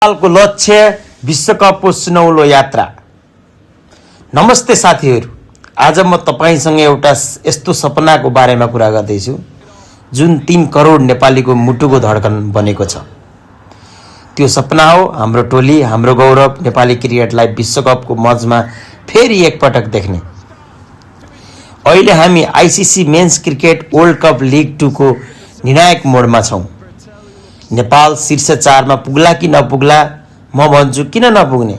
नेपालको लक्ष्य विश्वकपको सुनौलो यात्रा। नमस्ते साथीहरू, आज म तपाईसँग एउटा यस्तो सपनाको बारेमा कुरा गर्दैछु जुन 3 करोड नेपालीको मुटुको धड्कन बनेको छ। त्यो सपना हो हाम्रो टोली, हाम्रो गौरव नेपाली क्रिकेटलाई विश्वकपको मञ्चमा फेरि एकपटक देख्ने। अहिले हामी ICC men's cricket world cup league 2 को निर्णायक मोडमा छौं। नेपाल शीर्ष 4 मा पुग्ला कि नपुग्ला, म भन्छु किन नपुग्ने।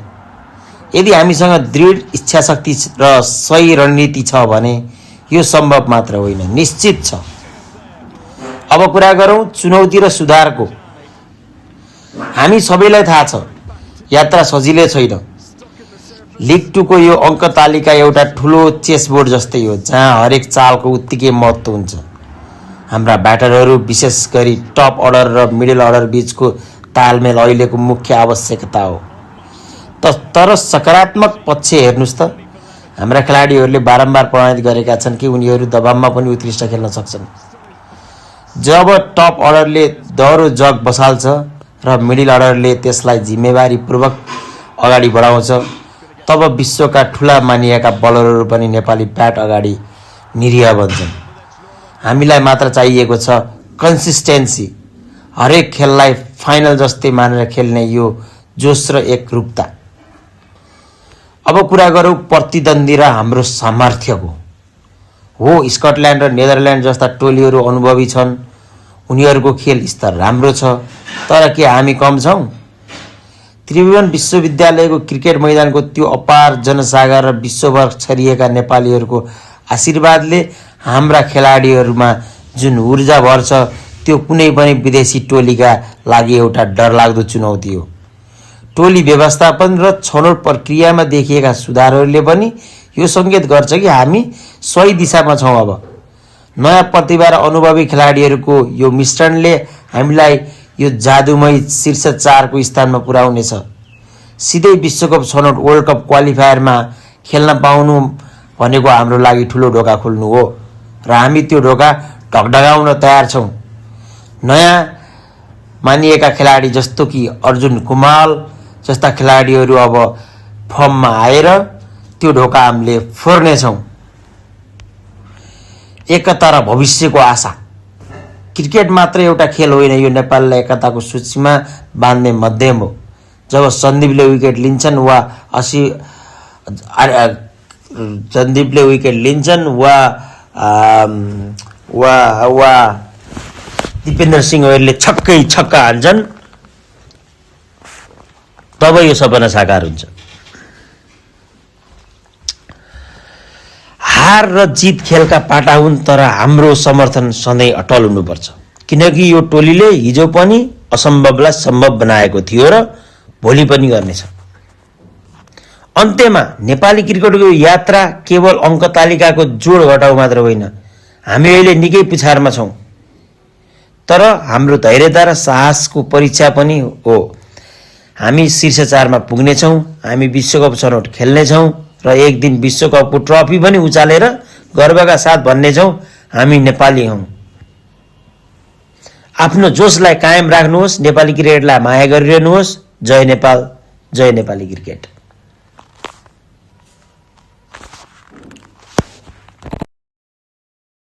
यदि हामीसँग दृढ इच्छाशक्ति र सही रणनीति छ भने यो सम्भव मात्र होइन, निश्चित छ। अब कुरा गरौं चुनौती र सुधारको। हामी सबैलाई थाहा छ यात्रा सजिलै छैन। लिग 2 को यो अङ्क तालिका एउटा ठूलो चेसबोर्ड जस्तै हो जहाँ हरेक चालको उत्तिकै महत्त्व हुन्छ। हाम्रा ब्याटरहरू विशेष गरी टप अर्डर र मिडल अर्डर बीचको तालमेल अहिलेको मुख्य आवश्यकता हो। तर सकारात्मक पक्ष हेर्नुस् त, हाम्रा खेलाडीहरूले बारम्बार प्रमाणित गरेका छन् कि उनीहरू दबावमा पनि उत्कृष्ट खेल्न सक्छन्। जब टप अर्डरले दह्रो जग बसाल्छ र मिडल अर्डरले त्यसलाई जिम्मेवारीपूर्वक अगाडि बढाउँछ, तब विश्वका ठूला मानिएका बलरहरू पनि नेपाली ब्याट अगाडि निरीह बन्छन्। हामीलाई मात्र चाहिएको छ कन्सिस्टेन्सी, हरेक खेललाई फाइनल जस्तै मानेर खेल्ने यो जोश र एकरूपता। अब कुरा गरौँ प्रतिद्वन्दी र हाम्रो सामर्थ्यको। हो, स्कटल्यान्ड र नेदरल्यान्ड जस्ता टोलीहरू अनुभवी छन्, उनीहरूको खेल स्तर राम्रो छ, तर के हामी कम छौं? त्रिभुवन विश्वविद्यालयको क्रिकेट मैदानको त्यो अपार जनसागर र विश्वभर छरिएका नेपालीहरूको आशीर्वादले हाम्रा खेलाडीहरूमा जुन ऊर्जा भर्छ त्यो कुनै पनि विदेशी टोलीका लागि एउटा डरलाग्दो चुनौती हो। टोली व्यवस्थापन र छनौट प्रक्रियामा देखिएका सुधारहरूले पनि यो संकेत गर्छ कि हामी सही दिशामा छौं। अब नयाँ प्रतिभा र अनुभवी खेलाडीहरूको यो मिश्रणले हामीलाई यो जादुमय शीर्ष 4 को स्थानमा पुर्याउनेछ। सिधै विश्वकप छनौट वर्ल्ड कप क्वालिफायरमा खेल्न पाउनु भनेको हाम्रो लागि ठूलो ढोका खोल्नु हो र हामी त्यो ढोका ढकढकाउन तयार छौं। नयाँ मानिएका खेलाडी जस्तो कि अर्जुन कुमाल जस्ता खेलाडीहरू अब फर्ममा आएर त्यो ढोका हामीले फोर्नेछौं। एकता र भविष्यको आशा। क्रिकेट मात्र एउटा खेल होइन, यो नेपाललाई एकताको सूचीमा बाँध्ने माध्यम हो। जब सन्दीपले विकेट लिन्छन् वा दिपेन्द्र सिंह ओलीले छक्का हान्छन्, तब यो सपना साकार हुन्छ। हार र जित खेलका पाटा हुन्, तर हाम्रो समर्थन सधैँ अटल हुनुपर्छ, किनकि यो टोलीले हिजो पनि असम्भवलाई सम्भव बनाएको थियो र भोलि पनि गर्नेछ। अन्त्यमा नेपाली क्रिकेटको यात्रा केवल अङ्क तालिकाको जोड घटाउ मात्र होइन। हामी अहिले निकै पिछाडमा छौं, तर हाम्रो धैर्यता र साहसको परीक्षा पनि हो। हामी शीर्ष 4 मा पुग्नेछौं, हामी विश्वकप छनौट खेल्नेछौं र एक दिन विश्वकपको ट्रफी पनि उचालेर गर्वका साथ भन्नेछौं हामी नेपाली हौं। आफ्नो जोशलाई कायम राख्नुहोस्, नेपाली क्रिकेटलाई माया गरिरहनुहोस्। जय नेपाल, जय नेपाली क्रिकेट।